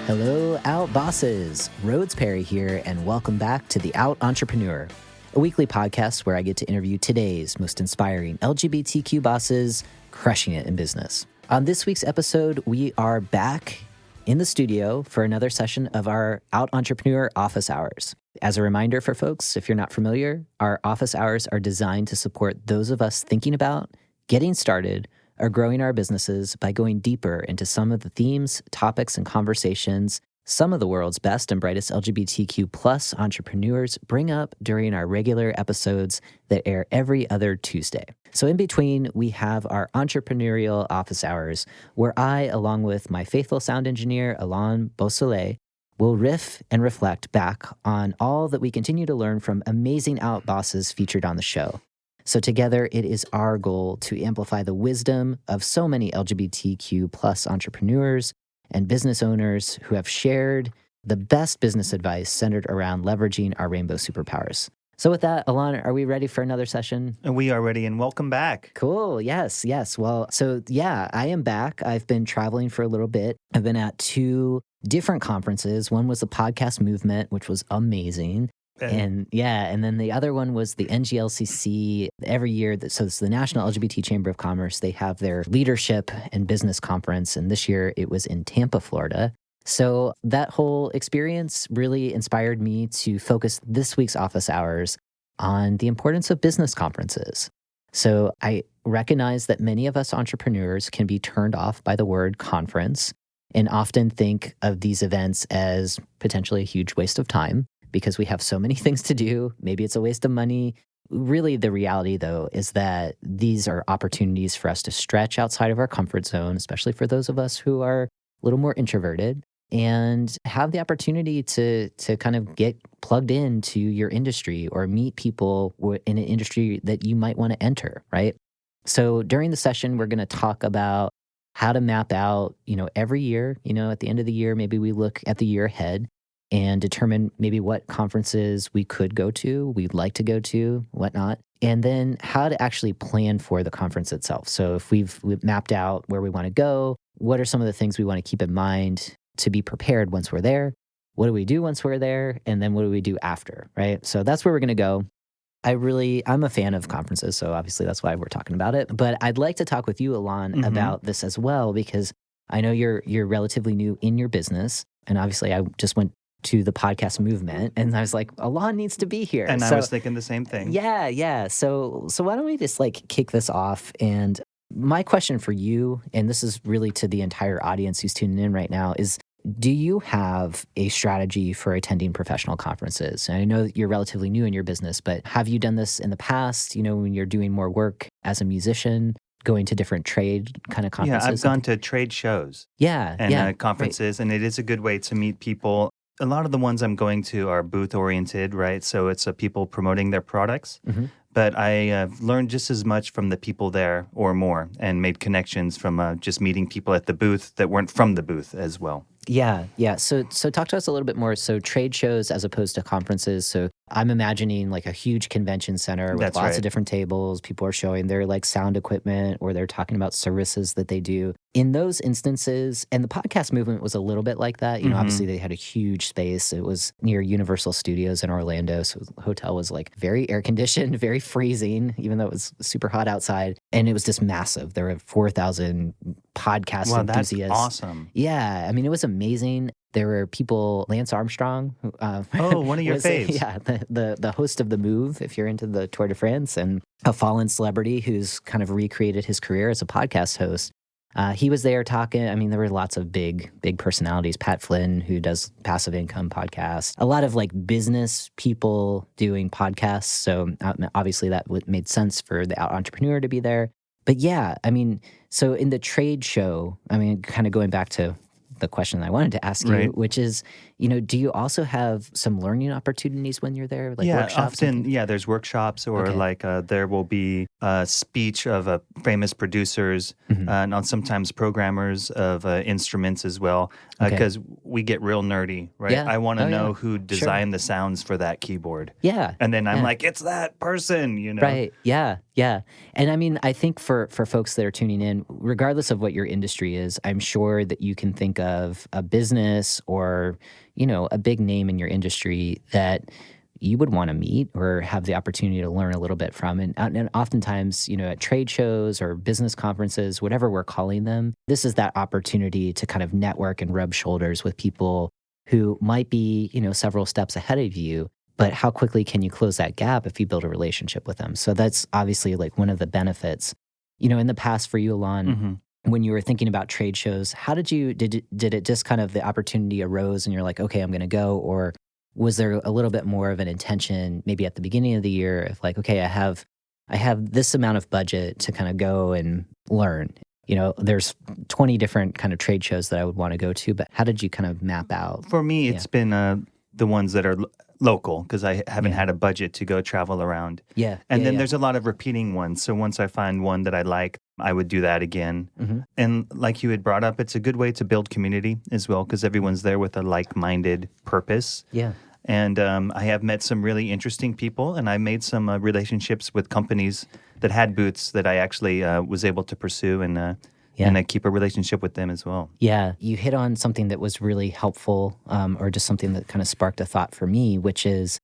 Hello, Out Bosses. Rhodes Perry here, and welcome back to the Out Entrepreneur, a weekly podcast where I get to interview today's most inspiring LGBTQ bosses crushing it in business. On this week's episode, we are back in the studio for another session of our Out Entrepreneur office hours. As a reminder for folks, if you're not familiar, our office hours are designed to support those of us thinking about getting started or growing our businesses by going deeper into some of the themes, topics, and conversations some of the world's best and brightest LGBTQ plus entrepreneurs bring up during our regular episodes that air every other Tuesday. So in between, we have our entrepreneurial office hours where I, along with my faithful sound engineer, Allon will riff and reflect back on all that we continue to learn from amazing out bosses featured on the show. So together, it is our goal to amplify the wisdom of so many LGBTQ plus entrepreneurs and business owners who have shared the best business advice centered around leveraging our rainbow superpowers. So with that, Allon, are we ready for another session? We are ready, and welcome back. Cool. Yes. Well, I am back. I've been traveling for a little bit. I've been at two different conferences. One was the podcast movement, which was amazing. And then the other one was the NGLCC. Every year, so it's the National LGBT Chamber of Commerce. They have their leadership and business conference, and this year it was in Tampa, Florida. So that whole experience really inspired me to focus this week's office hours on the importance of business conferences. So I recognize that many of us entrepreneurs can be turned off by the word conference and often think of these events as potentially a huge waste of time, because we have so many things to do. Maybe it's a waste of money. Really, the reality, though, is that these are opportunities for us to stretch outside of our comfort zone, especially for those of us who are a little more introverted, and have the opportunity to kind of get plugged into your industry or meet people in an industry that you might want to enter, right? So during the session, we're going to talk about how to map out, every year, at the end of the year, maybe we look at the year ahead and determine maybe what conferences we could go to, we'd like to go to, whatnot, and then how to actually plan for the conference itself. So if we've mapped out where we want to go, what are some of the things we want to keep in mind to be prepared once we're there? What do we do once we're there? And then what do we do after, right? So that's where we're going to go. I'm a fan of conferences, so obviously that's why we're talking about it. But I'd like to talk with you, Allon, about this as well, because I know you're relatively new in your business. And obviously I just went to the podcast movement, and I was like, Allon needs to be here. And I was thinking the same thing. Yeah. So why don't we just kick this off? And my question for you, and this is really to the entire audience who's tuning in right now, is do you have a strategy for attending professional conferences? And I know that you're relatively new in your business, but have you done this in the past, when you're doing more work as a musician, going to different trade kind of conferences? Yeah, I've gone to trade shows. And conferences, right. And it is a good way to meet people. A lot of the ones I'm going to are booth-oriented, right? So it's people promoting their products. Mm-hmm. But I learned just as much from the people there or more, and made connections from just meeting people at the booth that weren't from the booth as well. Yeah. So talk to us a little bit more. So trade shows as opposed to conferences. So I'm imagining a huge convention center with lots of different tables. People are showing their sound equipment, or they're talking about services that they do. In those instances, and the podcast movement was a little bit like that. Obviously they had a huge space. It was near Universal Studios in Orlando. So the hotel was very air conditioned, very freezing, even though it was super hot outside. And it was just massive. There were 4,000 podcast enthusiasts. That's awesome. Yeah. It was amazing. There were people, Lance Armstrong. One of your faves. Yeah, the host of The Move, if you're into the Tour de France, and a fallen celebrity who's kind of recreated his career as a podcast host. He was there talking. There were lots of big personalities. Pat Flynn, who does Passive Income podcast. A lot of business people doing podcasts. So obviously that made sense for the entrepreneur to be there. But yeah, so in the trade show, kind of going back to the question that I wanted to ask you, which is, do you also have some learning opportunities when you're there? Workshops? Often, there's workshops, or there will be a speech of famous producers, and sometimes programmers of instruments as well. because we get real nerdy, right? Yeah. I want to know Yeah. who designed the sounds for that keyboard. Yeah. And then I'm like, it's that person, Right. Yeah. Yeah. And I mean, I think for folks that are tuning in, regardless of what your industry is, I'm sure that you can think of a business or, a big name in your industry that you would want to meet or have the opportunity to learn a little bit from. And oftentimes, at trade shows or business conferences, whatever we're calling them, this is that opportunity to kind of network and rub shoulders with people who might be, several steps ahead of you. But how quickly can you close that gap if you build a relationship with them? So that's obviously like one of the benefits. In the past for you, Allon, when you were thinking about trade shows, how did it just kind of the opportunity arose and you're like, okay, I'm going to go? Or was there a little bit more of an intention maybe at the beginning of the year of like, okay, I have this amount of budget to kind of go and learn? There's 20 different kind of trade shows that I would want to go to, but how did you kind of map out? For me, it's been the ones that are local because I haven't had a budget to go travel around. Yeah. And then there's a lot of repeating ones. So once I find one that I like, I would do that again. And like you had brought up, it's a good way to build community as well because everyone's there with a like-minded purpose. Yeah. And I have met some really interesting people, and I made some relationships with companies that had booths that I actually was able to pursue and I keep a relationship with them as well. Yeah, you hit on something that was really helpful or just something that kind of sparked a thought for me, which is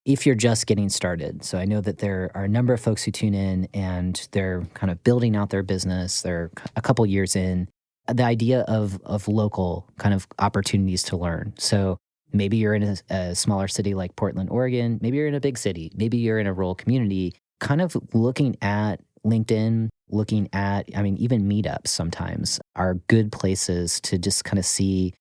if you're just getting started. So I know that there are a number of folks who tune in and they're kind of building out their business. They're a couple years in. The idea of local kind of opportunities to learn. So maybe you're in a smaller city like Portland, Oregon. Maybe you're in a big city. Maybe you're in a rural community. Kind of looking at LinkedIn, looking at, even meetups sometimes are good places to just kind of see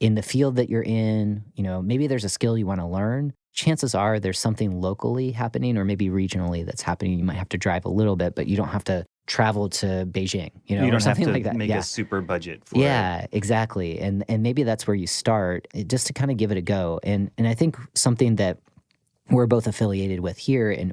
in the field that you're in, maybe there's a skill you want to learn. Chances are there's something locally happening or maybe regionally that's happening. You might have to drive a little bit, but you don't have to travel to Beijing, you don't or something have to like that. Make a super budget for it. Yeah, exactly. And maybe that's where you start just to kind of give it a go. And I think something that we're both affiliated with here in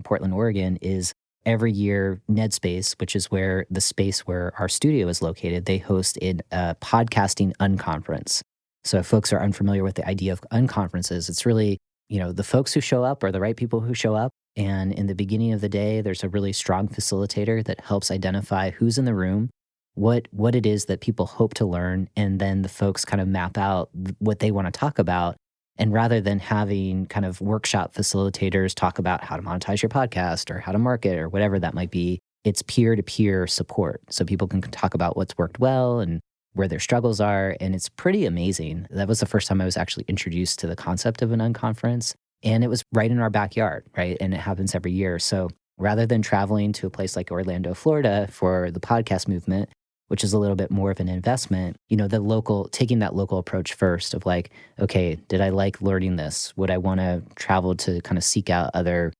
Portland, Oregon is every year NedSpace, which is where the space where our studio is located, they host a podcasting unconference. So if folks are unfamiliar with the idea of unconferences, it's really, the folks who show up are the right people who show up. And in the beginning of the day, there's a really strong facilitator that helps identify who's in the room, what it is that people hope to learn, and then the folks kind of map out what they want to talk about. And rather than having kind of workshop facilitators talk about how to monetize your podcast or how to market or whatever that might be, it's peer-to-peer support. So people can talk about what's worked well and where their struggles are. And it's pretty amazing. That was the first time I was actually introduced to the concept of an unconference. And it was right in our backyard, right? And it happens every year. So rather than traveling to a place like Orlando, Florida for the podcast movement, which is a little bit more of an investment, taking that local approach first of like, okay, did I like learning this? Would I want to travel to kind of seek out other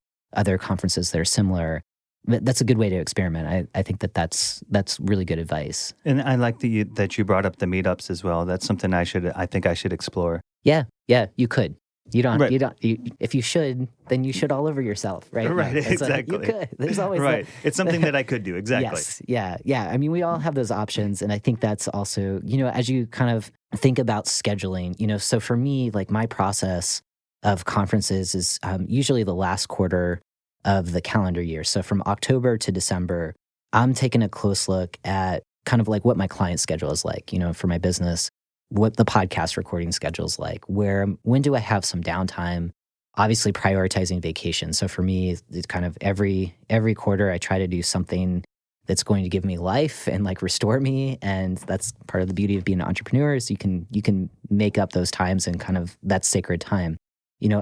conferences that are similar? That's a good way to experiment. I think that's really good advice. And I like that you brought up the meetups as well. That's something I think I should explore. Yeah, you could. If you should, then you should all over yourself, right? Right, exactly. You could. There's always right. It's something that I could do, exactly. Yes, yeah. We all have those options, and I think that's also, as you kind of think about scheduling, so for me, like my process of conferences is usually the last quarter of the calendar year. So from October to December, I'm taking a close look at kind of like what my client schedule is like, for my business, what the podcast recording schedule is like, when do I have some downtime, obviously prioritizing vacation. So for me, it's kind of every quarter I try to do something that's going to give me life and like restore me. And that's part of the beauty of being an entrepreneur is you can make up those times and kind of that sacred time.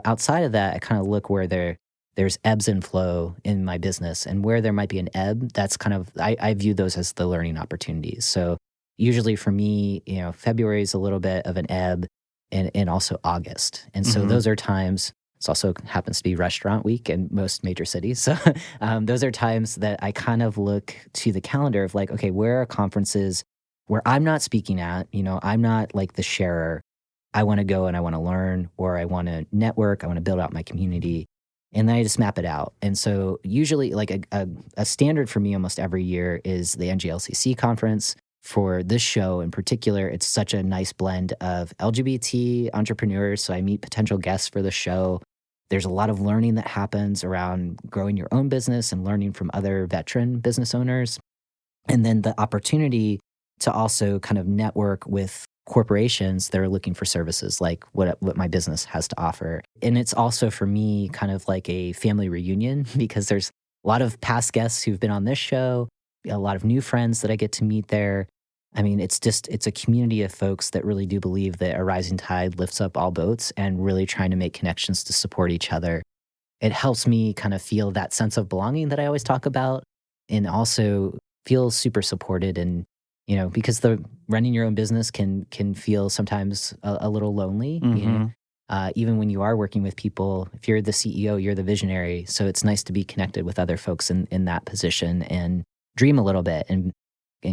Outside of that, I kind of look where there's ebbs and flow in my business, and where there might be an ebb, that's kind of, I view those as the learning opportunities. So usually for me, February is a little bit of an ebb and also August. And so those are times, it also happens to be restaurant week in most major cities. So those are times that I kind of look to the calendar of like, okay, where are conferences where I'm not speaking at, I'm not like the sharer. I want to go and I want to learn, or I want to network, I want to build out my community. And then I just map it out. And so usually like a standard for me almost every year is the NGLCC conference. for this show in particular, it's such a nice blend of LGBT entrepreneurs. So I meet potential guests for the show. There's a lot of learning that happens around growing your own business and learning from other veteran business owners. And then the opportunity to also kind of network with corporations that are looking for services like what my business has to offer. And it's also for me kind of like a family reunion because there's a lot of past guests who've been on this show, a lot of new friends that I get to meet there. I mean, it's a community of folks that really do believe that a rising tide lifts up all boats and really trying to make connections to support each other. It helps me kind of feel that sense of belonging that I always talk about and also feel super supported. And because running your own business can feel sometimes a little lonely, even when you are working with people. If you're the CEO, you're the visionary. So it's nice to be connected with other folks in that position and dream a little bit and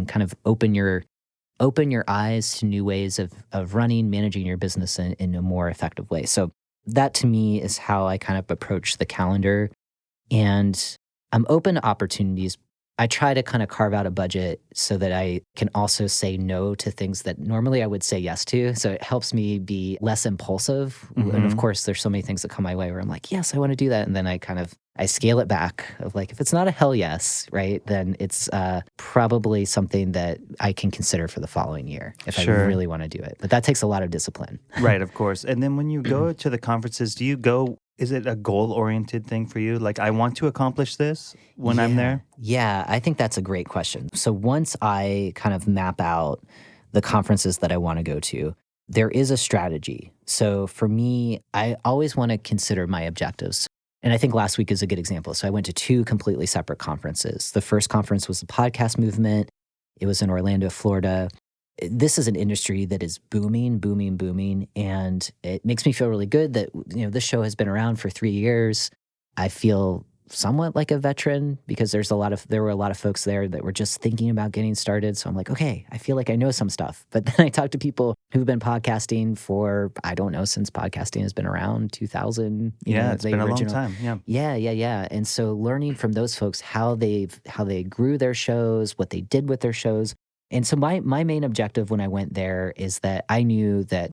kind of open your eyes to new ways of running, managing your business in a more effective way. So that to me is how I kind of approach the calendar. And I'm open to opportunities. I try to kind of carve out a budget so that I can also say no to things that normally I would say yes to. So it helps me be less impulsive. And of course, there's so many things that come my way where I'm like, yes, I want to do that. And then I scale it back of like, if it's not a hell yes, right, then it's probably something that I can consider for the following year if I really want to do it. But that takes a lot of discipline. Right, of course. And then when you go to the conferences, is it a goal-oriented thing for you? Like, I want to accomplish this when I'm there? Yeah, I think that's a great question. So once I kind of map out the conferences that I want to go to, there is a strategy. So for me, I always want to consider my objectives. And I think last week is a good example. So I went to 2 completely separate conferences. The first conference was the podcast movement. It was in Orlando, Florida. This is an industry that is booming, booming, booming. And it makes me feel really good that, this show has been around for 3 years. I feel somewhat like a veteran because there were a lot of folks there that were just thinking about getting started. So I'm like, okay, I feel like I know some stuff. But then I talk to people who've been podcasting for, I don't know, since podcasting has been around 2000. It's been a long time. Yeah. And so learning from those folks how they grew their shows, what they did with their shows. And so my main objective when I went there is that I knew that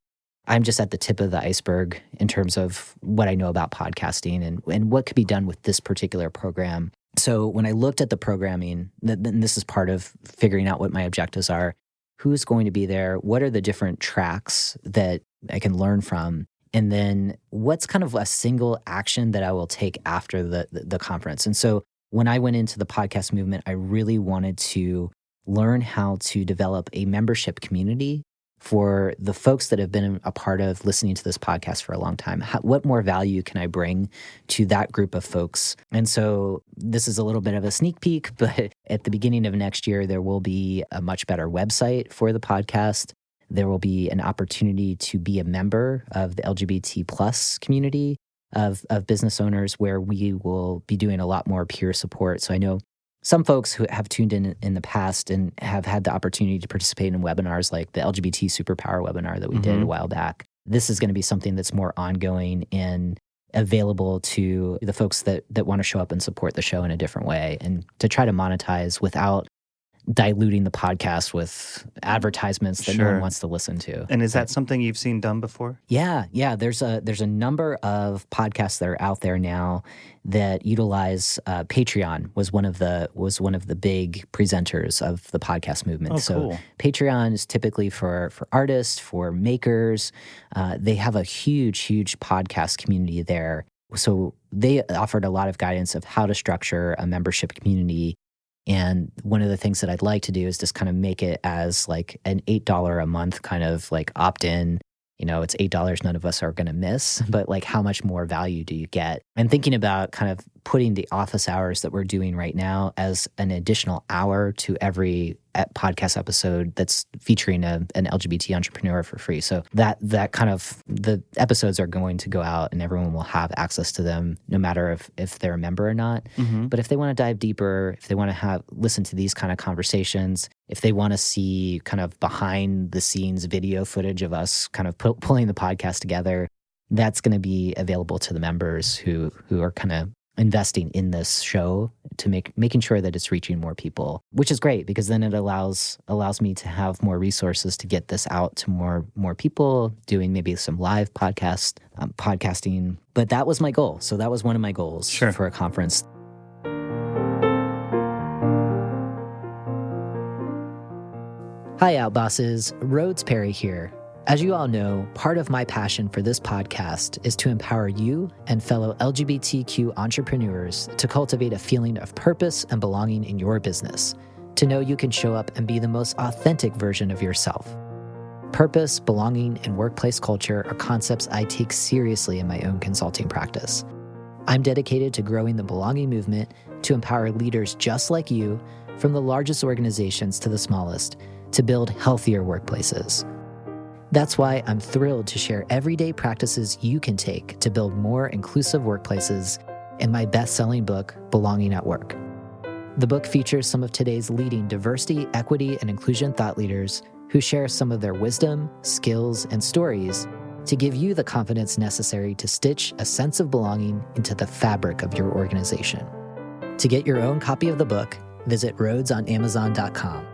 I'm just at the tip of the iceberg in terms of what I know about podcasting and what could be done with this particular program. So when I looked at the programming, then this is part of figuring out what my objectives are. Who's going to be there? What are the different tracks that I can learn from? And then what's kind of a single action that I will take after the conference? And so when I went into the podcast movement, I really wanted to learn how to develop a membership community for the folks that have been a part of listening to this podcast for a long time. What more value can I bring to that group of folks? And so this is a little bit of a sneak peek, but at the beginning of next year, there will be a much better website for the podcast. There will be an opportunity to be a member of the LGBT plus community of business owners where we will be doing a lot more peer support. So I know some folks who have tuned in the past and have had the opportunity to participate in webinars like the LGBT Superpower webinar that we did a while back. This is going to be something that's more ongoing and available to the folks that want to show up and support the show in a different way and to try to monetize without diluting the podcast with advertisements that no one wants to listen to. And is that something you've seen done before? Yeah. There's a number of podcasts that are out there now that utilize Patreon was one of the big presenters of the podcast movement. Oh, so cool. Patreon is typically for artists, for makers. They have a huge podcast community there. So they offered a lot of guidance of how to structure a membership community. And one of the things that I'd like to do is just kind of make it as like an $8 a month kind of like opt-in. It's $8 none of us are going to miss, but like how much more value do you get? And thinking about kind of putting the office hours that we're doing right now as an additional hour to every podcast episode that's featuring an LGBT entrepreneur for free. So that kind of the episodes are going to go out and everyone will have access to them no matter if they're a member or not. But if they want to dive deeper, if they want to listen to these kind of conversations, if they want to see kind of behind the scenes video footage of us kind of pulling the podcast together, that's going to be available to the members who are kind of investing in this show to making sure that it's reaching more people, which is great because then it allows me to have more resources to get this out to more people, doing maybe some live podcasting. But that was my goal. So that was one of my goals for a conference. Hi, Outbosses. Rhodes Perry here. As you all know, part of my passion for this podcast is to empower you and fellow LGBTQ entrepreneurs to cultivate a feeling of purpose and belonging in your business, to know you can show up and be the most authentic version of yourself. Purpose, belonging, and workplace culture are concepts I take seriously in my own consulting practice. I'm dedicated to growing the belonging movement to empower leaders just like you, from the largest organizations to the smallest, to build healthier workplaces. That's why I'm thrilled to share everyday practices you can take to build more inclusive workplaces in my best-selling book, Belonging at Work. The book features some of today's leading diversity, equity, and inclusion thought leaders who share some of their wisdom, skills, and stories to give you the confidence necessary to stitch a sense of belonging into the fabric of your organization. To get your own copy of the book, visit rhodesonamazon.com.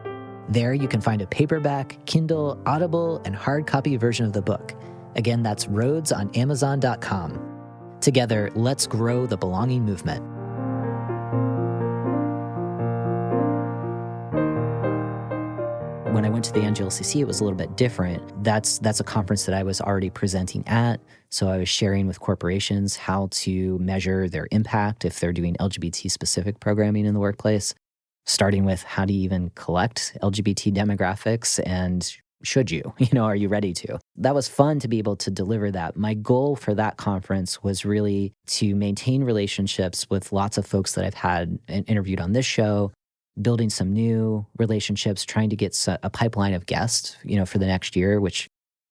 There you can find a paperback, Kindle, Audible, and hard copy version of the book. Again, that's rhodesonamazon.com. Together, let's grow the belonging movement. When I went to the NGLCC, it was a little bit different. That's a conference that I was already presenting at. So I was sharing with corporations how to measure their impact if they're doing LGBT-specific programming in the workplace, starting with how do you even collect LGBT demographics and should you? Are you ready to? That was fun to be able to deliver that. My goal for that conference was really to maintain relationships with lots of folks that I've had and interviewed on this show, building some new relationships, trying to get a pipeline of guests, for the next year, which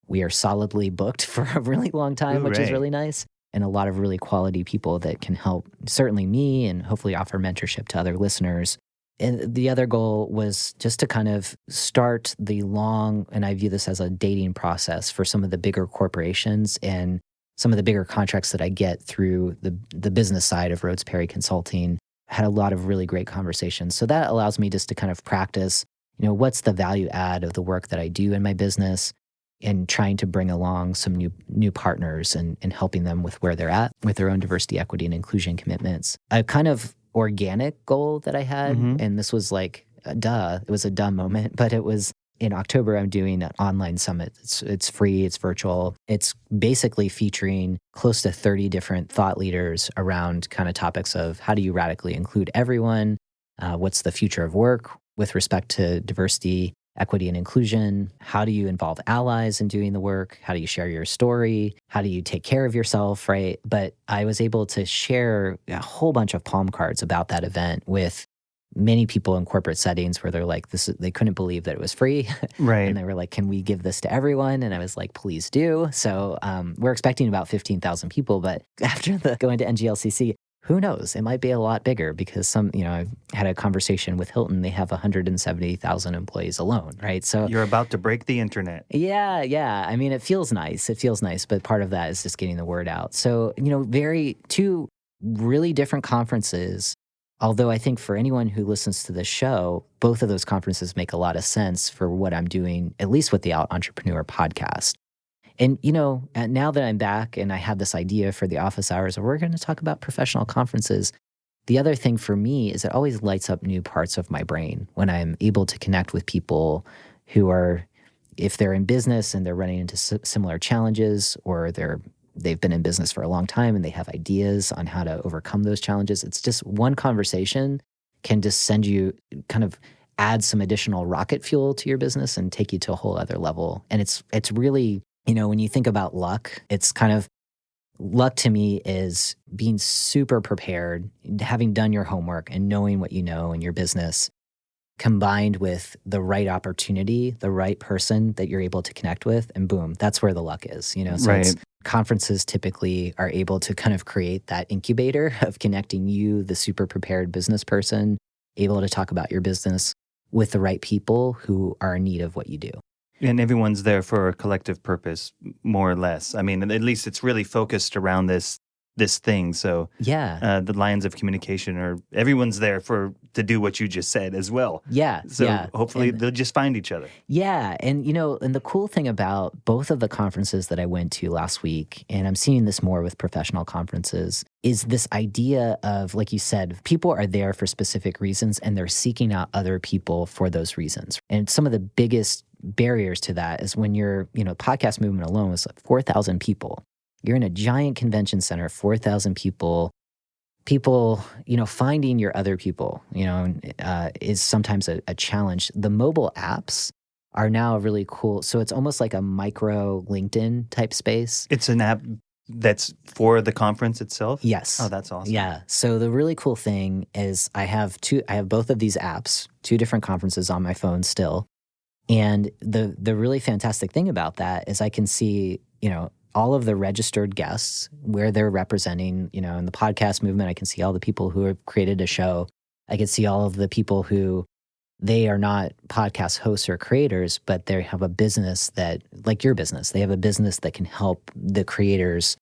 we are solidly booked for a really long time, which is really nice. And a lot of really quality people that can help, certainly me, and hopefully offer mentorship to other listeners. And the other goal was just to kind of start the long, and I view this as a dating process for some of the bigger corporations and some of the bigger contracts that I get through the business side of Rhodes Perry Consulting. Had a lot of really great conversations. So that allows me just to kind of practice, what's the value add of the work that I do in my business, and trying to bring along some new partners and helping them with where they're at with their own diversity, equity, and inclusion commitments. A kind of organic goal that I had, and this was like, it was a dumb moment, but it was in October, I'm doing an online summit. It's free, it's virtual. It's basically featuring close to 30 different thought leaders around kind of topics of how do you radically include everyone? What's the future of work with respect to diversity, equity, and inclusion? How do you involve allies in doing the work? How do you share your story? How do you take care of yourself, right? But I was able to share a whole bunch of palm cards about that event with many people in corporate settings where they're like, they couldn't believe that it was free. Right. And they were like, can we give this to everyone? And I was like, please do. So we're expecting about 15,000 people, but after going to NGLCC, who knows? It might be a lot bigger because I had a conversation with Hilton. They have 170,000 employees alone, right? So you're about to break the internet. Yeah. I mean, it feels nice. But part of that is just getting the word out. So, two really different conferences. Although I think for anyone who listens to this show, both of those conferences make a lot of sense for what I'm doing, at least with the Out Entrepreneur podcast. And, now that I'm back and I have this idea for the office hours, we're going to talk about professional conferences. The other thing for me is it always lights up new parts of my brain when I'm able to connect with people who are, if they're in business and they're running into similar challenges, or they've been in business for a long time and they have ideas on how to overcome those challenges. It's just one conversation can just send you, kind of add some additional rocket fuel to your business and take you to a whole other level. And it's really, when you think about luck, it's kind of, luck to me is being super prepared, having done your homework and knowing what you know in your business, combined with the right opportunity, the right person that you're able to connect with, and boom, that's where the luck is, So right. Conferences typically are able to kind of create that incubator of connecting you, the super prepared business person, able to talk about your business with the right people who are in need of what you do. And everyone's there for a collective purpose, more or less. I mean, at least it's really focused around this this thing. So the lines of communication everyone's there to do what you just said as well. Yeah. So hopefully they'll just find each other. Yeah. And, and the cool thing about both of the conferences that I went to last week, and I'm seeing this more with professional conferences, is this idea of, like you said, people are there for specific reasons and they're seeking out other people for those reasons. And some of the biggest barriers to that is when you're, podcast movement alone was like 4,000 people. You're in a giant convention center, 4,000 people, finding your other people, is sometimes a challenge. The mobile apps are now really cool. So it's almost like a micro LinkedIn type space. It's an app that's for the conference itself? Yes. Oh, that's awesome. Yeah. So the really cool thing is I have both of these apps, 2 different conferences on my phone still. And the really fantastic thing about that is I can see, all of the registered guests, where they're representing, in the podcast movement. I can see all the people who have created a show. I can see all of the people who they are not podcast hosts or creators, but they have a business that, like your business, they have a business that can help the creators,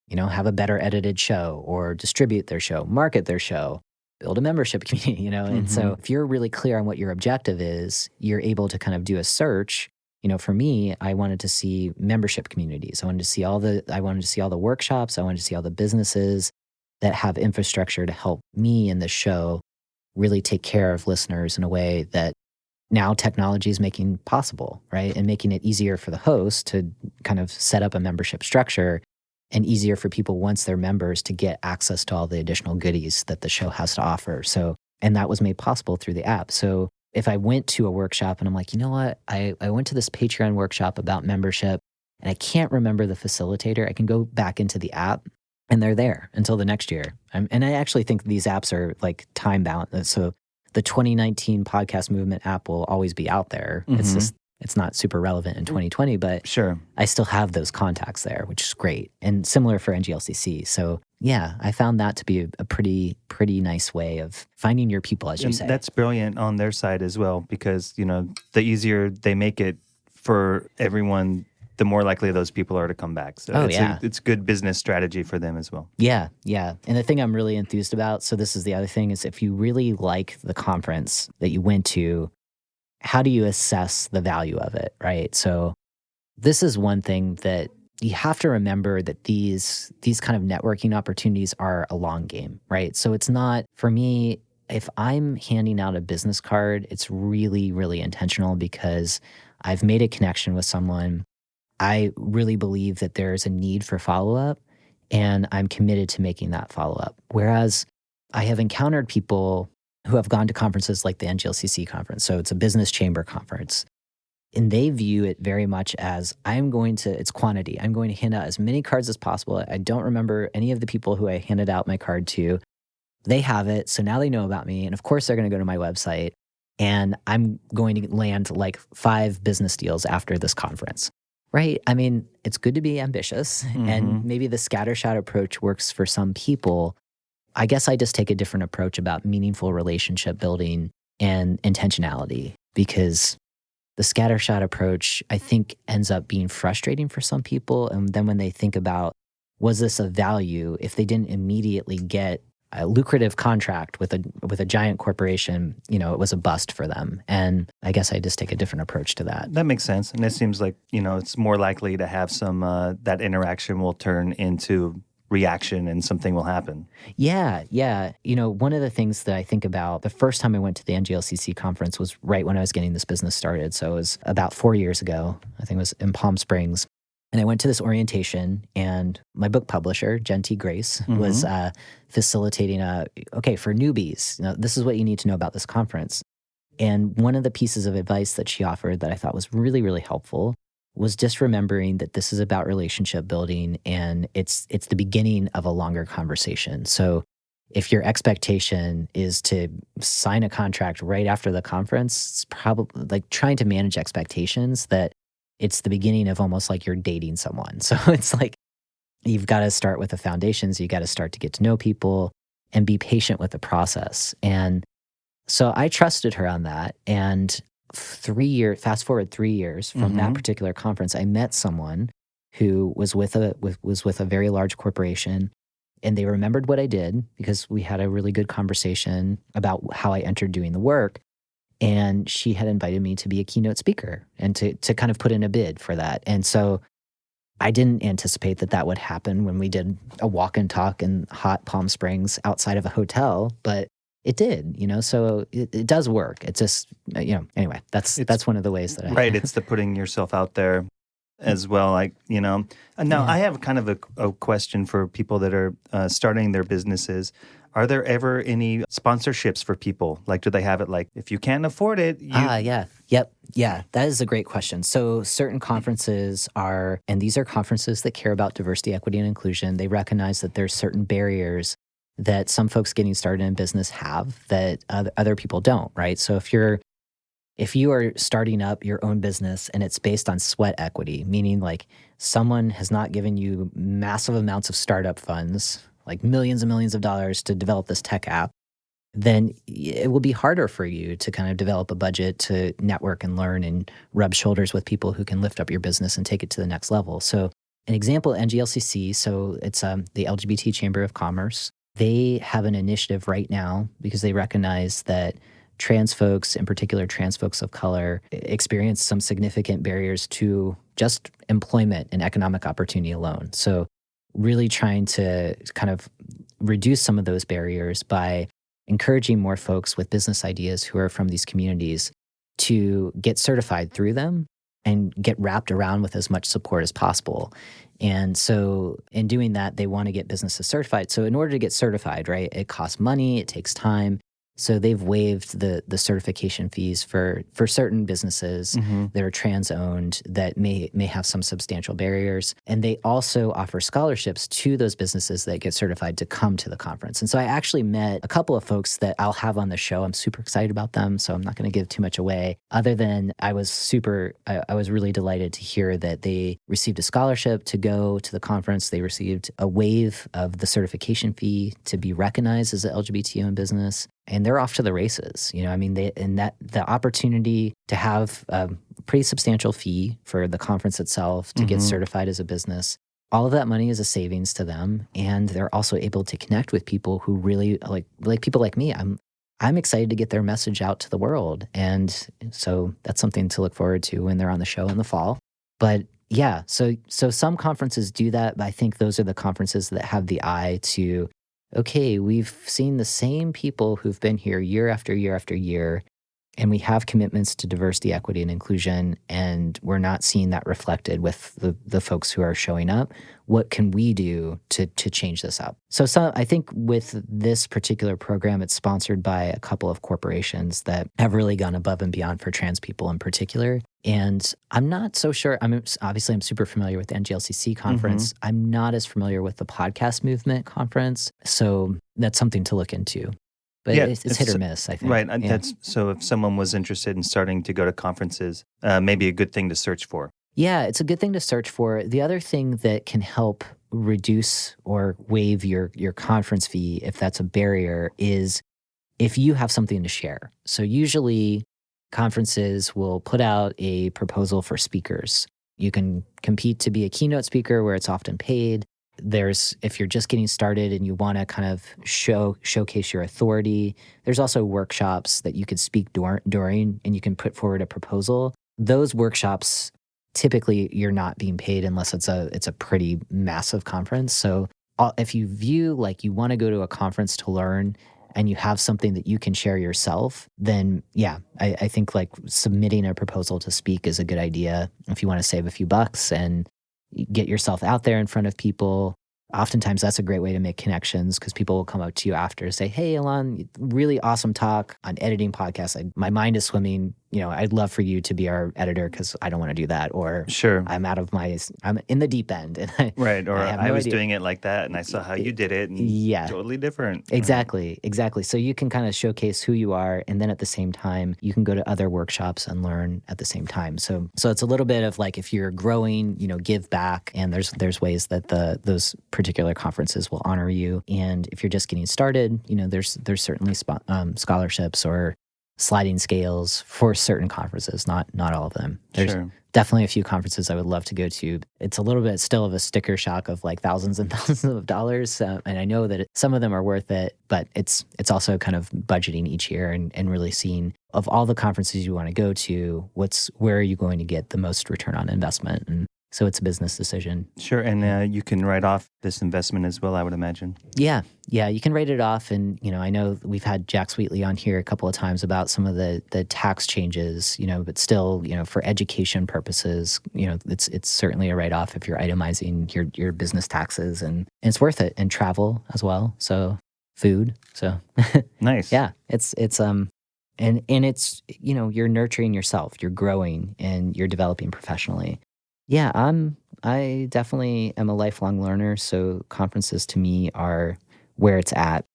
have a better edited show or distribute their show, market their show, build a membership community, And so if you're really clear on what your objective is, you're able to kind of do a search. For me, I wanted to see membership communities. I wanted to see all the workshops. I wanted to see all the businesses that have infrastructure to help me in the show really take care of listeners in a way that now technology is making possible, right? And making it easier for the host to kind of set up a membership structure and easier for people once they're members to get access to all the additional goodies that the show has to offer. So, and that was made possible through the app. So if I went to a workshop and I'm like, you know what, I went to this Patreon workshop about membership and I can't remember the facilitator, I can go back into the app and they're there until the next year. And I actually think these apps are like time bound. So the 2019 podcast movement app will always be out there. It's not super relevant in 2020, but sure, I still have those contacts there, which is great. And similar for NGLCC. So yeah, I found that to be a pretty nice way of finding your people, as you say. That's brilliant on their side as well, because, the easier they make it for everyone, the more likely those people are to come back. So it's good business strategy for them as well. Yeah. And the thing I'm really enthused about, so this is the other thing, is if you really like the conference that you went to, how do you assess the value of it, right? So this is one thing that you have to remember, that these kind of networking opportunities are a long game, right? So it's not, for me, if I'm handing out a business card, it's really, really intentional because I've made a connection with someone. I really believe that there's a need for follow-up, and I'm committed to making that follow-up. Whereas I have encountered people who have gone to conferences like the NGLCC conference. So it's a business chamber conference. And they view it very much as, it's quantity. I'm going to hand out as many cards as possible. I don't remember any of the people who I handed out my card to. They have it, so now they know about me. And of course, they're going to go to my website. And I'm going to land like 5 business deals after this conference, right? I mean, it's good to be ambitious. And maybe the scattershot approach works for some people. I guess I just take a different approach about meaningful relationship building and intentionality, because the scattershot approach, I think, ends up being frustrating for some people. And then when they think about, was this of value, if they didn't immediately get a lucrative contract with a giant corporation, it was a bust for them. And I guess I just take a different approach to that. That makes sense. And it seems like, it's more likely to have some, that interaction will turn into reaction and something will happen. Yeah. One of the things that I think about, the first time I went to the NGLCC conference was right when I was getting this business started. So it was about 4 years ago. I think it was in Palm Springs. And I went to this orientation, and my book publisher, Jen T. Grace, was facilitating for newbies, this is what you need to know about this conference. And one of the pieces of advice that she offered that I thought was really, really helpful was just remembering that this is about relationship building, and it's the beginning of a longer conversation. So if your expectation is to sign a contract right after the conference, it's probably like trying to manage expectations that it's the beginning of almost like you're dating someone. So it's like you've got to start with the foundations. You got to start to get to know people and be patient with the process. And so I trusted her on that. And fast forward 3 years from that particular conference, I met someone who was with a very large corporation, and they remembered what I did because we had a really good conversation about how I entered doing the work. And she had invited me to be a keynote speaker and to kind of put in a bid for that. And so I didn't anticipate that would happen when we did a walk and talk in hot Palm Springs outside of a hotel, but it did, so it does work. It's just, anyway, that's one of the ways that Right, it's the putting yourself out there as well, Now, I have kind of a question for people that are starting their businesses. Are there ever any sponsorships for people? Like, do they have it like, if you can't afford it? Yeah. Yep. Yeah, that is a great question. So certain conferences and these are conferences that care about diversity, equity, and inclusion. They recognize that there's certain barriers that some folks getting started in business have that other people don't, right? So if you are starting up your own business and it's based on sweat equity, meaning like someone has not given you massive amounts of startup funds, like millions and millions of dollars to develop this tech app, then it will be harder for you to kind of develop a budget to network and learn and rub shoulders with people who can lift up your business and take it to the next level. So an example, NGLCC, so it's the LGBT Chamber of Commerce. They have an initiative right now because they recognize that trans folks, in particular trans folks of color, experience some significant barriers to just employment and economic opportunity alone. So really trying to kind of reduce some of those barriers by encouraging more folks with business ideas who are from these communities to get certified through them and get wrapped around with as much support as possible. And so in doing that, they want to get businesses certified. So in order to get certified, right, it costs money, it takes time. So they've waived the certification fees for certain businesses that are trans-owned that may have some substantial barriers. And they also offer scholarships to those businesses that get certified to come to the conference. And so I actually met a couple of folks that I'll have on the show. I'm super excited about them, so I'm not going to give too much away, other than I was really delighted to hear that they received a scholarship to go to the conference. They received a waive of the certification fee to be recognized as an LGBT-owned business. And they're off to the races, the opportunity to have a pretty substantial fee for the conference itself to get certified as a business. All of that money is a savings to them, and they're also able to connect with people who really like people like me. I'm excited to get their message out to the world, and so that's something to look forward to when they're on the show in the fall. But yeah, so some conferences do that, but I think those are the conferences that have the eye to, okay, we've seen the same people who've been here year after year after year, and we have commitments to diversity, equity, and inclusion, and we're not seeing that reflected with the folks who are showing up. What can we do to change this up? So I think with this particular program, it's sponsored by a couple of corporations that have really gone above and beyond for trans people in particular. And I'm not so sure. I'm super familiar with the NGLCC conference. I'm not as familiar with the podcast movement conference. So that's something to look into. But yeah, it's hit or miss, I think. Right. Yeah. So if someone was interested in starting to go to conferences, maybe a good thing to search for. Yeah, it's a good thing to search for. The other thing that can help reduce or waive your conference fee, if that's a barrier, is if you have something to share. So usually conferences will put out a proposal for speakers. You can compete to be a keynote speaker where it's often paid. If you're just getting started and you want to kind of showcase your authority, there's also workshops that you could speak during, and you can put forward a proposal. Those workshops, typically you're not being paid unless it's a pretty massive conference. So if you view like you want to go to a conference to learn and you have something that you can share yourself, then yeah, I think like submitting a proposal to speak is a good idea if you want to save a few bucks and get yourself out there in front of people. Oftentimes that's a great way to make connections because people will come up to you after and say, hey, Allon, really awesome talk on editing podcasts. My mind is swimming. I'd love for you to be our editor because I don't want to do that. Or sure, I'm in the deep end. And right. Or I was doing it like that and I saw how you did it. And yeah. Totally different. Exactly. So you can kind of showcase who you are. And then at the same time, you can go to other workshops and learn at the same time. So it's a little bit of like, if you're growing, give back. And there's ways that those particular conferences will honor you. And if you're just getting started, there's certainly scholarships or sliding scales for certain conferences, not all of them. There's definitely a few conferences I would love to go to. It's a little bit still of a sticker shock of like thousands and thousands of dollars. And I know that some of them are worth it, but it's also kind of budgeting each year and really seeing of all the conferences you want to go to, where are you going to get the most return on investment? And so it's a business decision. Sure. And you can write off this investment as well, I would imagine. Yeah, you can write it off. And, I know we've had Jack Sweetley on here a couple of times about some of the tax changes, but still, for education purposes, it's certainly a write-off if you're itemizing your business taxes, and it's worth it. And travel as well. So food. So nice. Yeah, it's and it's, you're nurturing yourself, you're growing, and you're developing professionally. Yeah, I definitely am a lifelong learner, so conferences to me are where it's at.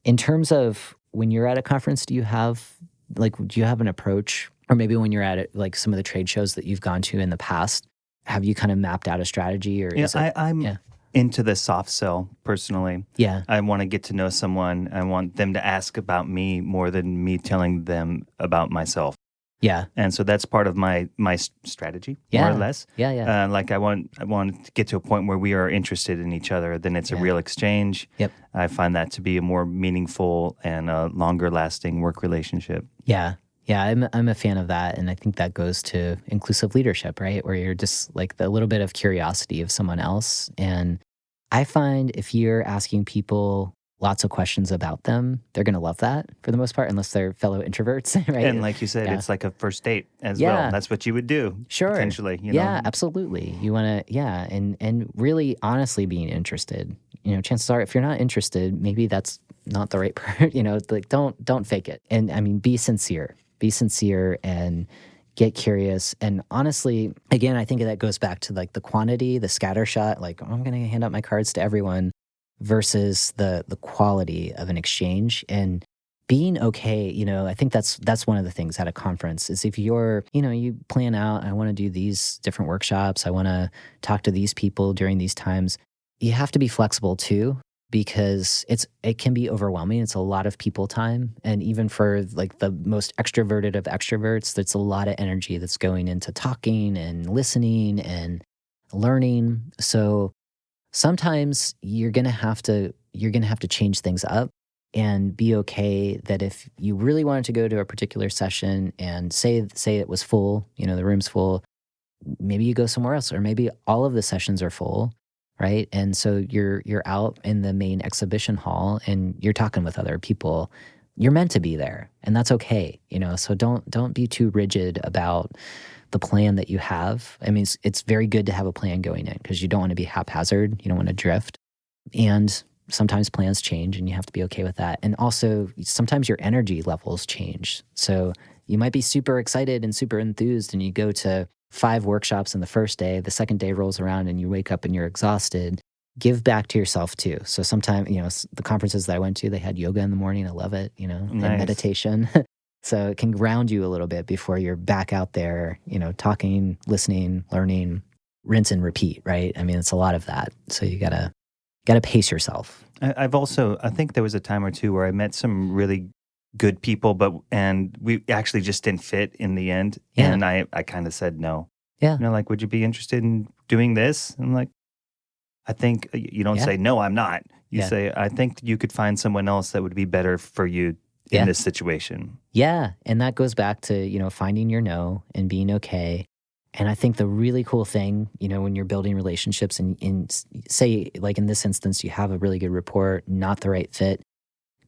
In terms of when you're at a conference, do you have an approach, or maybe when you're at it, like some of the trade shows that you've gone to in the past, have you kind of mapped out a strategy, or I'm into the soft sell personally. Yeah. I want to get to know someone. I want them to ask about me more than me telling them about myself. Yeah. And so that's part of my strategy, more or less. Yeah. Like I want to get to a point where we are interested in each other. Then it's a real exchange. Yep. I find that to be a more meaningful and a longer lasting work relationship. Yeah. Yeah, I'm a fan of that. And I think that goes to inclusive leadership, right? Where you're just like the little bit of curiosity of someone else. And I find if you're asking people lots of questions about them, they're going to love that for the most part, unless they're fellow introverts, right? And like you said, it's like a first date as well. That's what you would do, potentially. Yeah, absolutely. You want to, and really honestly being interested. Chances are if you're not interested, maybe that's not the right part. Like don't fake it. And I mean, be sincere and get curious. And honestly, again, I think that goes back to like the quantity, the scattershot, like, I'm going to hand out my cards to everyone, versus the quality of an exchange and being okay. I think that's one of the things at a conference is if you're, you plan out, I want to do these different workshops, I want to talk to these people during these times. You have to be flexible too, because it can be overwhelming. It's a lot of people time. And even for like the most extroverted of extroverts, there's a lot of energy that's going into talking and listening and learning. So sometimes you're going to have to change things up and be okay that if you really wanted to go to a particular session and say it was full, the room's full, maybe you go somewhere else, or maybe all of the sessions are full, right? And so you're out in the main exhibition hall and you're talking with other people. You're meant to be there, and that's okay, So don't be too rigid about the plan that you have. I mean, it's very good to have a plan going in, because you don't want to be haphazard. You don't want to drift. And sometimes plans change and you have to be okay with that. And also sometimes your energy levels change. So you might be super excited and super enthused and you go to 5 workshops in the first day. The second day rolls around and you wake up and you're exhausted. Give back to yourself too. So sometimes, the conferences that I went to, they had yoga in the morning. I love it, and meditation. So it can ground you a little bit before you're back out there, talking, listening, learning, rinse and repeat, right? I mean, it's a lot of that. So you gotta pace yourself. I think there was a time or two where I met some really good people, and we actually just didn't fit in the end. Yeah. And I kind of said no. Yeah. Like, would you be interested in doing this? And I'm like, I think you don't say, no, I'm not. You say, I think you could find someone else that would be better for you in this situation. Yeah. And that goes back to, finding your no and being okay. And I think the really cool thing, when you're building relationships and say, like in this instance, you have a really good rapport, not the right fit,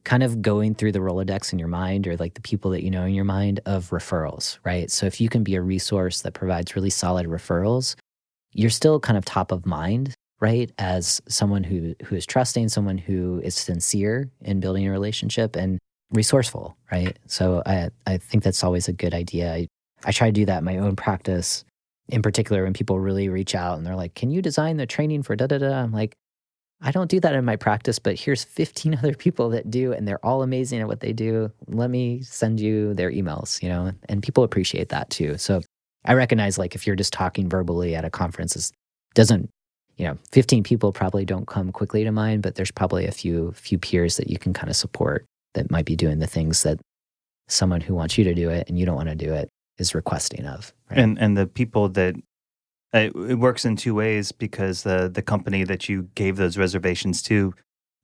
kind of going through the Rolodex in your mind, or like the people that you know in your mind, of referrals, right? So if you can be a resource that provides really solid referrals, you're still kind of top of mind, right? As someone who is trusting, someone who is sincere in building a relationship and resourceful, right? So I think that's always a good idea. I try to do that in my own practice, in particular when people really reach out and they're like, can you design the training for da-da-da? I'm like, I don't do that in my practice, but here's 15 other people that do, and they're all amazing at what they do. Let me send you their emails, and people appreciate that too. So I recognize, like, if you're just talking verbally at a conference, it doesn't, 15 people probably don't come quickly to mind, but there's probably a few peers that you can kind of support that might be doing the things that someone who wants you to do it and you don't want to do it is requesting of. Right? And the people that it works in two ways, because the company that you gave those reservations to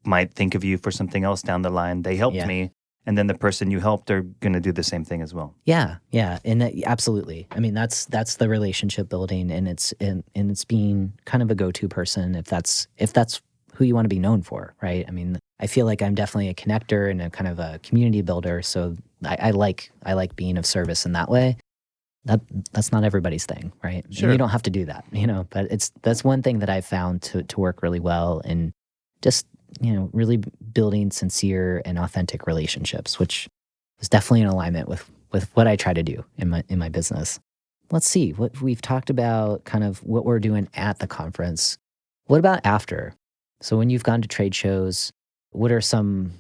might think of you for something else down the line. They helped me, and then the person you helped are going to do the same thing as well. Yeah, and absolutely. I mean, that's the relationship building, and it's being kind of a go-to person if that's who you want to be known for, right? I mean, I feel like I'm definitely a connector and a kind of a community builder, so I like being of service in that way. That's not everybody's thing, right? Sure. And you don't have to do that, but that's one thing that I've found to work really well, and just, really building sincere and authentic relationships, which is definitely in alignment with what I try to do in my business. Let's see, what we've talked about, kind of what we're doing at the conference. What about after? So when you've gone to trade shows, what are some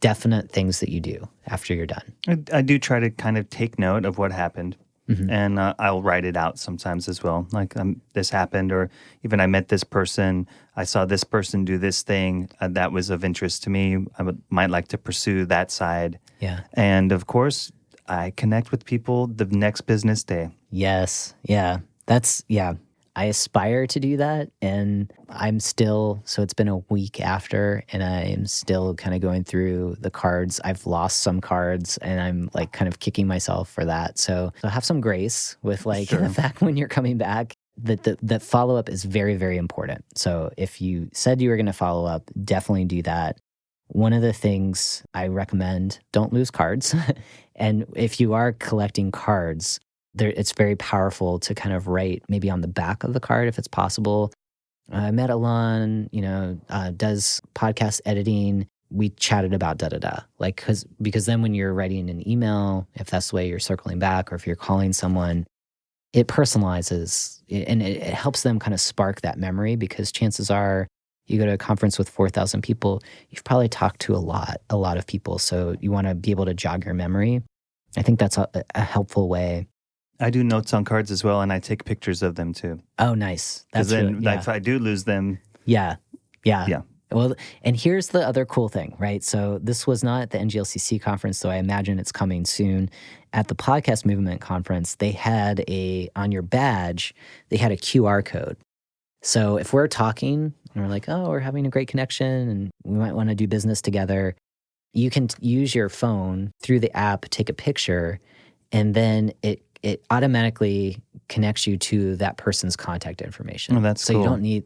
definite things that you do after you're done? I do try to kind of take note of what happened. Mm-hmm. And I'll write it out sometimes as well. Like, this happened, or even I met this person, I saw this person do this thing that was of interest to me. Might like to pursue that side. Yeah. And of course, I connect with people the next business day. Yes. Yeah. I aspire to do that, and so it's been a week after, and I'm still kind of going through the cards. I've lost some cards, and I'm like kind of kicking myself for that. So have some grace with the fact when you're coming back that follow-up is very, very important. So if you said you were going to follow up, definitely do that. One of the things I recommend, don't lose cards. And if you are collecting cards, it's very powerful to kind of write maybe on the back of the card, if it's possible. I met Allon, does podcast editing. We chatted about da-da-da. Because then when you're writing an email, if that's the way you're circling back, or if you're calling someone, it personalizes, and it helps them kind of spark that memory, because chances are you go to a conference with 4,000 people, you've probably talked to a lot of people. So you want to be able to jog your memory. I think that's a helpful way. I do notes on cards as well, and I take pictures of them too. Oh, nice. Because then if I do lose them. Yeah. Well, and here's the other cool thing, right? So this was not at the NGLCC conference, so I imagine it's coming soon. At the Podcast Movement conference, they had on your badge, they had a QR code. So if we're talking and we're like, oh, we're having a great connection and we might want to do business together, you can use your phone through the app, take a picture, and then it automatically connects you to that person's contact information. Oh, that's cool. So you don't need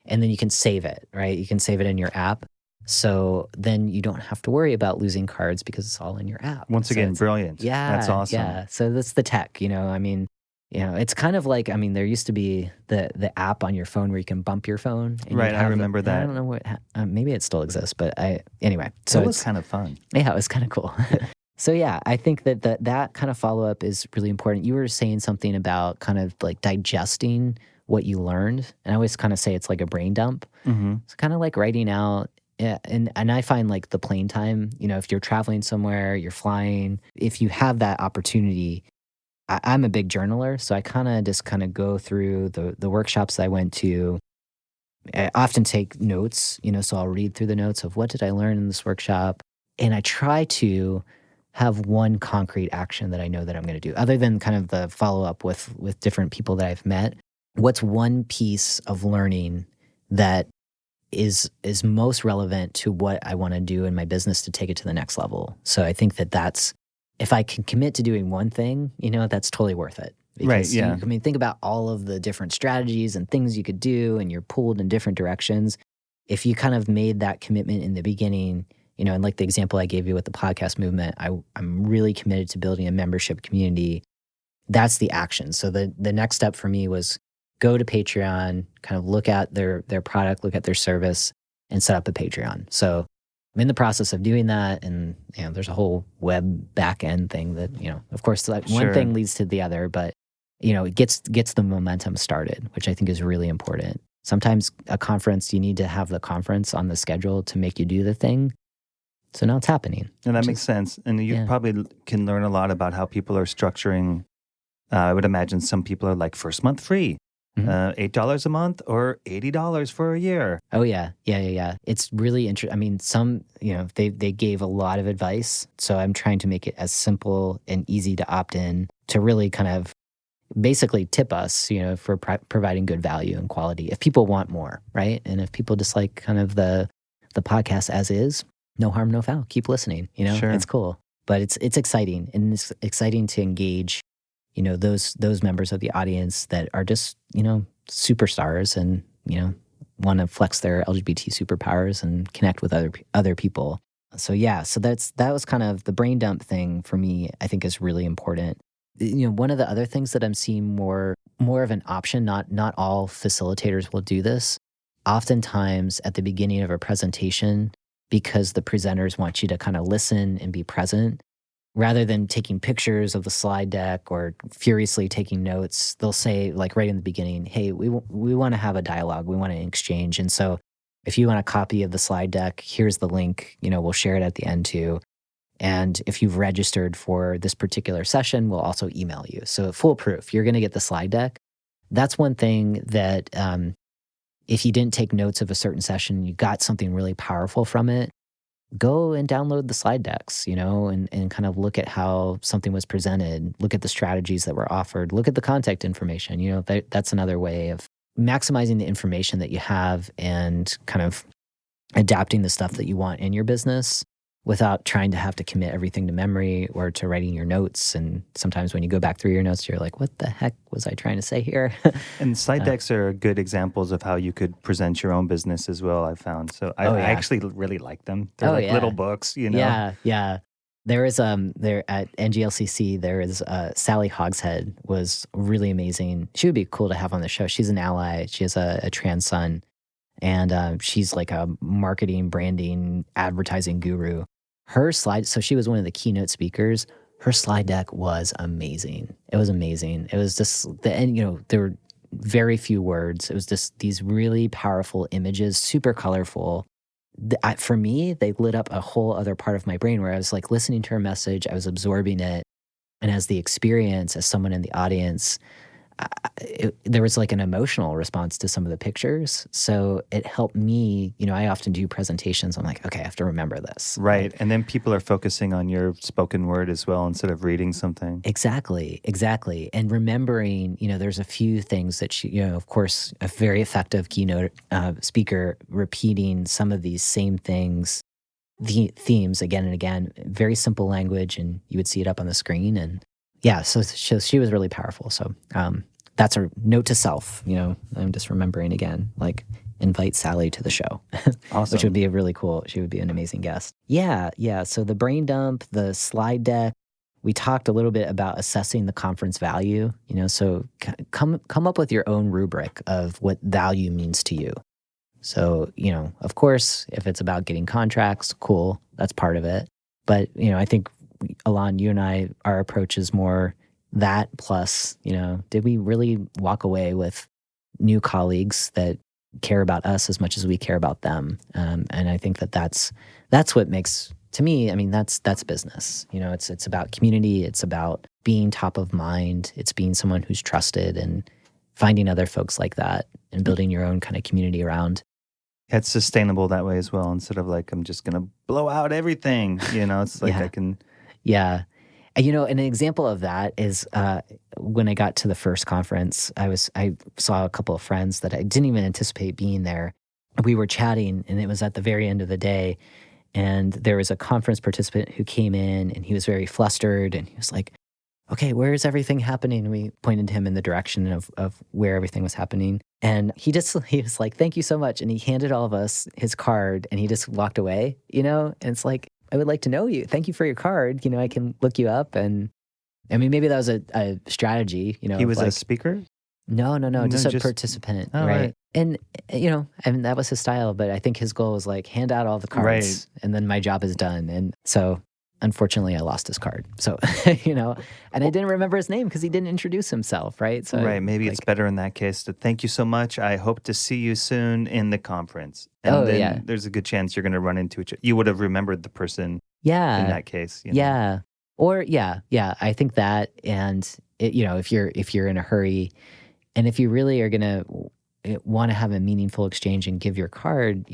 and then you can save it, right? You can save it in your app. So then you don't have to worry about losing cards because it's all in your app. Once again, brilliant. Yeah. That's awesome. Yeah. So that's the tech, it's kind of like, there used to be the app on your phone where you can bump your phone. Right, I remember that. I don't know what, maybe it still exists, but anyway. So it was kind of fun. Yeah, it was kind of cool. So yeah, I think that kind of follow-up is really important. You were saying something about kind of like digesting what you learned. And I always kind of say it's like a brain dump. Mm-hmm. It's kind of like writing out. And I find like the plane time, if you're traveling somewhere, you're flying, if you have that opportunity, I'm a big journaler. So I kind of go through the workshops I went to. I often take notes, so I'll read through the notes of what did I learn in this workshop. And I try to have one concrete action that I know that I'm going to do, other than kind of the follow-up with different people that I've met. What's one piece of learning that is most relevant to what I want to do in my business to take it to the next level? So I think that's, if I can commit to doing one thing, that's totally worth it. Right, yeah. Think about all of the different strategies and things you could do, and you're pulled in different directions. If you kind of made that commitment in the beginning, and like the example I gave you with the podcast movement, I'm really committed to building a membership community. That's the action. So the next step for me was go to Patreon, kind of look at their product, look at their service, and set up a Patreon. So I'm in the process of doing that, and there's a whole web back end thing that of course, like one thing leads to the other, but it gets the momentum started, which I think is really important. Sometimes a conference, you need to have the conference on the schedule to make you do the thing. So now it's happening. And that makes sense. And you probably can learn a lot about how people are structuring. I would imagine some people are like, first month free. $8 a month or $80 for a year. Oh yeah. It's really interesting. I mean, they gave a lot of advice. So I'm trying to make it as simple and easy to opt in to really kind of basically tip us, for providing good value and quality. If people want more, right? And if people just like kind of the podcast as is, no harm, no foul. Keep listening. Sure. It's cool. But it's exciting, and it's exciting to engage, those members of the audience that are just, superstars and, want to flex their LGBT superpowers and connect with other people. So yeah, that was kind of the brain dump thing for me. I think is really important. One of the other things that I'm seeing more of an option. Not all facilitators will do this. Oftentimes at the beginning of a presentation, because the presenters want you to kind of listen and be present, rather than taking pictures of the slide deck or furiously taking notes, they'll say, like right in the beginning, hey, we want to have a dialogue. We want to exchange. And so if you want a copy of the slide deck, here's the link. We'll share it at the end too. And if you've registered for this particular session, we'll also email you. So foolproof, you're going to get the slide deck. That's one thing that if you didn't take notes of a certain session, you got something really powerful from it, go and download the slide decks, and kind of look at how something was presented, look at the strategies that were offered, look at the contact information. That's another way of maximizing the information that you have and kind of adapting the stuff that you want in your business without trying to have to commit everything to memory or to writing your notes. And sometimes when you go back through your notes, you're like, what the heck was I trying to say here? And slide decks are good exampos of how you could present your own business as well, I found. So I actually really like them. They're little books, Yeah. There is there at NGLCC, there is Sally Hogshead was really amazing. She would be cool to have on the show. She's an ally. She has a trans son. And she's like a marketing, branding, advertising guru. Her slide, so she was one of the keynote speakers. Her slide deck was amazing. It was amazing. It was just there were very few words. It was just these really powerful images, super colorful. For me, they lit up a whole other part of my brain where I was like listening to her message, I was absorbing it. And as the experience, as someone in the audience, there was like an emotional response to some of the pictures. So it helped me, I often do presentations. I'm like, okay, I have to remember this. Right. And then people are focusing on your spoken word as well instead of reading something. Exactly. And remembering, there's a few things that of course, a very effective keynote speaker repeating some of these same things, the themes again and again, very simple language, and you would see it up on the screen. And yeah, so she was really powerful. So that's a note to self. I'm just remembering again, like invite Sally to the show, awesome. Which would be really cool. She would be an amazing guest. Yeah. So the brain dump, the slide deck, we talked a little bit about assessing the conference value. So come up with your own rubric of what value means to you. So of course, if it's about getting contracts, cool, that's part of it. But I think Allon, you and I, our approach is more that plus, did we really walk away with new colleagues that care about us as much as we care about them? And I think that's what makes, to me, that's business. It's about community. It's about being top of mind. It's being someone who's trusted and finding other folks like that and building your own kind of community around. It's sustainable that way as well. Instead of like, I'm just going to blow out everything, it's like I can... Yeah. And, an example of that is when I got to the first conference, I saw a couple of friends that I didn't even anticipate being there. We were chatting, and it was at the very end of the day. And there was a conference participant who came in, and he was very flustered. And he was like, okay, where is everything happening? And we pointed him in the direction of where everything was happening. And he was like, thank you so much. And he handed all of us his card, and he just walked away, and it's like, I would like to know you. Thank you for your card. I can look you up. And maybe that was a strategy, He was a speaker? No, just a participant. Right. And, that was his style. But I think his goal was like, hand out all the cards and then my job is done. And so unfortunately, I lost his card. So, and I didn't remember his name because he didn't introduce himself. Right. So maybe it's better in that case to thank you so much. I hope to see you soon in the conference. And then there's a good chance you're going to run into each other. You would have remembered the person in that case. Yeah. Or I think that, and if you're in a hurry And if you really are going to want to have a meaningful exchange and give your card,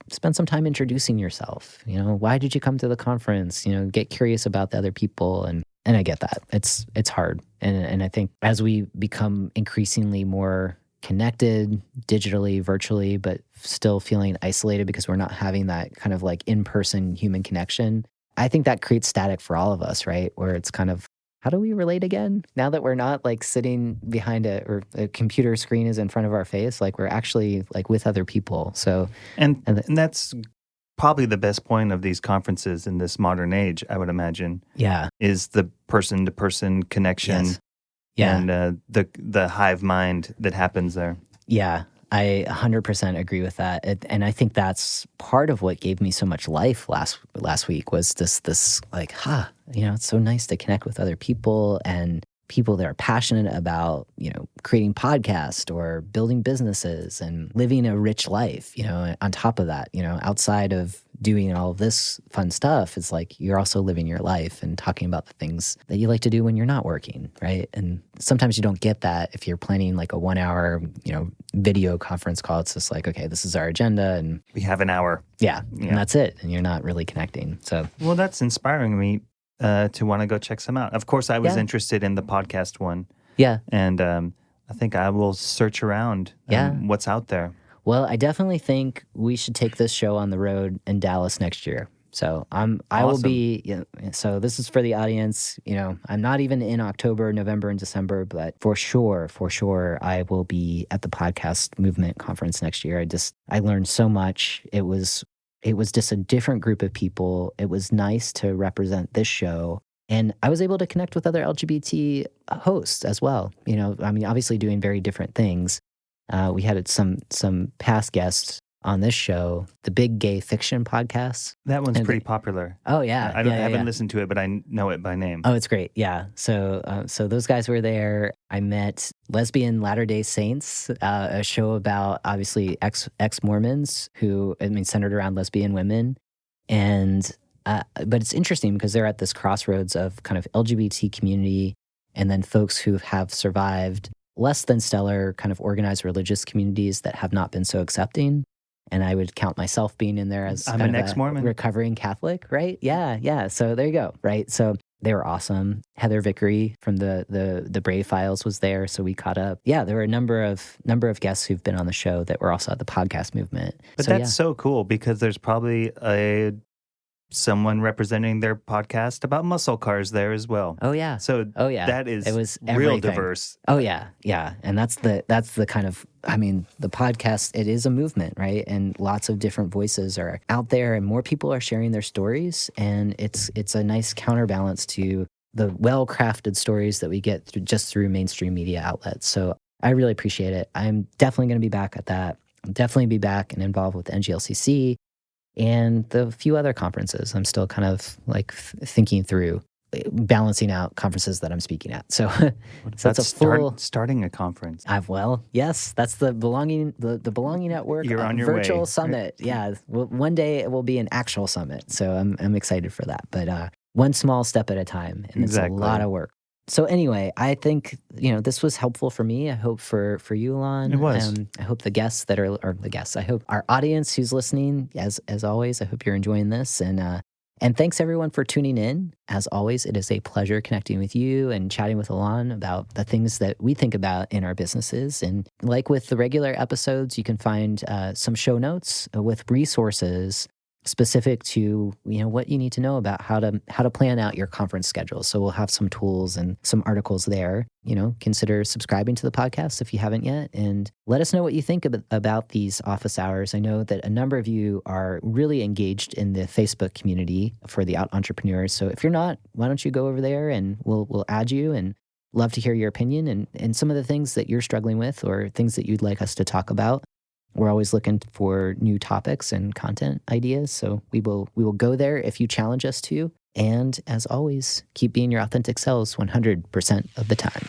spend some time introducing yourself. Why did you come to the conference? Get curious about the other people. And I get that. It's hard. And I think as we become increasingly more connected digitally, virtually, but still feeling isolated because we're not having that kind of like in-person human connection, I think that creates static for all of us, right? Where it's kind of, how do we relate again? Now that we're not like sitting behind a computer screen is in front of our face, like we're actually like with other people. So, and that's probably the best point of these conferences in this modern age, I would imagine. Yeah. Is the person-to-person connection. Yes. Yeah. And the hive mind that happens there. Yeah. I 100% agree with that. And I think that's part of what gave me so much life last week was this like, it's so nice to connect with other people and people that are passionate about, creating podcasts or building businesses and living a rich life, on top of that, outside of doing all of this fun stuff, it's like you're also living your life and talking about the things that you like to do when you're not working, right? And sometimes you don't get that if you're planning like a 1 hour, video conference call. It's just like, okay, this is our agenda and we have an hour. Yeah. And that's it. And you're not really connecting. So, well, that's inspiring me to want to go check some out. Of course, I was interested in the podcast one. Yeah. And I think I will search around what's out there. Well, I definitely think we should take this show on the road in Dallas next year. So I will be, so this is for the audience, I'm not even in October, November, and December, but for sure, I will be at the Podcast Movement Conference next year. I learned so much. It was just a different group of people. It was nice to represent this show. And I was able to connect with other LGBT hosts as well. Obviously doing very different things. We had some past guests on this show, the Big Gay Fiction podcast. That one's pretty popular. Oh, yeah. I haven't listened to it, but I know it by name. Oh, it's great. Yeah. So those guys were there. I met Lesbian Latter-day Saints, a show about obviously ex-Mormons who, centered around lesbian women. And but it's interesting because they're at this crossroads of kind of LGBT community and then folks who have survived less than stellar kind of organized religious communities that have not been so accepting. And I would count myself being in there as I'm an ex-Mormon. Recovering Catholic, right? Yeah. So there you go, right? So they were awesome. Heather Vickery from the Brave Files was there, so we caught up. Yeah, there were a number of guests who've been on the show that were also at the Podcast Movement. But that's so cool because there's probably someone representing their podcast about muscle cars there as well. Oh yeah. So that is it was real diverse. Oh yeah. And that's the kind of the podcast, it is a movement, right? And lots of different voices are out there and more people are sharing their stories and it's a nice counterbalance to the well-crafted stories that we get through mainstream media outlets. So I really appreciate it. I'm definitely going to be back at that. I'll definitely be back and involved with NGLCC. And the few other conferences, I'm still kind of like thinking through, balancing out conferences that I'm speaking at. So, that's a full starting a conference. Yes, that's the Belonging Network. You're on your virtual way. Summit. Right? Yeah, one day it will be an actual summit. So I'm excited for that. But one small step at a time, and it's a lot of work. So anyway, I think, this was helpful for me. I hope for you, Allon. It was. I hope the guests that are the guests. I hope our audience who's listening, as always, I hope you're enjoying this. And thanks everyone for tuning in. As always, it is a pleasure connecting with you and chatting with Allon about the things that we think about in our businesses. And like with the regular episodes, you can find some show notes with resources specific to what you need to know about how to plan out your conference schedule. So we'll have some tools and some articles there. Consider subscribing to the podcast if you haven't yet, and let us know what you think about these office hours. I know that a number of you are really engaged in the Facebook community for the Out Entrepreneurs. So if you're not, why don't you go over there and we'll add you, and love to hear your opinion and some of the things that you're struggling with or things that you'd like us to talk about. We're always looking for new topics and content ideas, so we will go there if you challenge us to. And as always, keep being your authentic selves 100% of the time.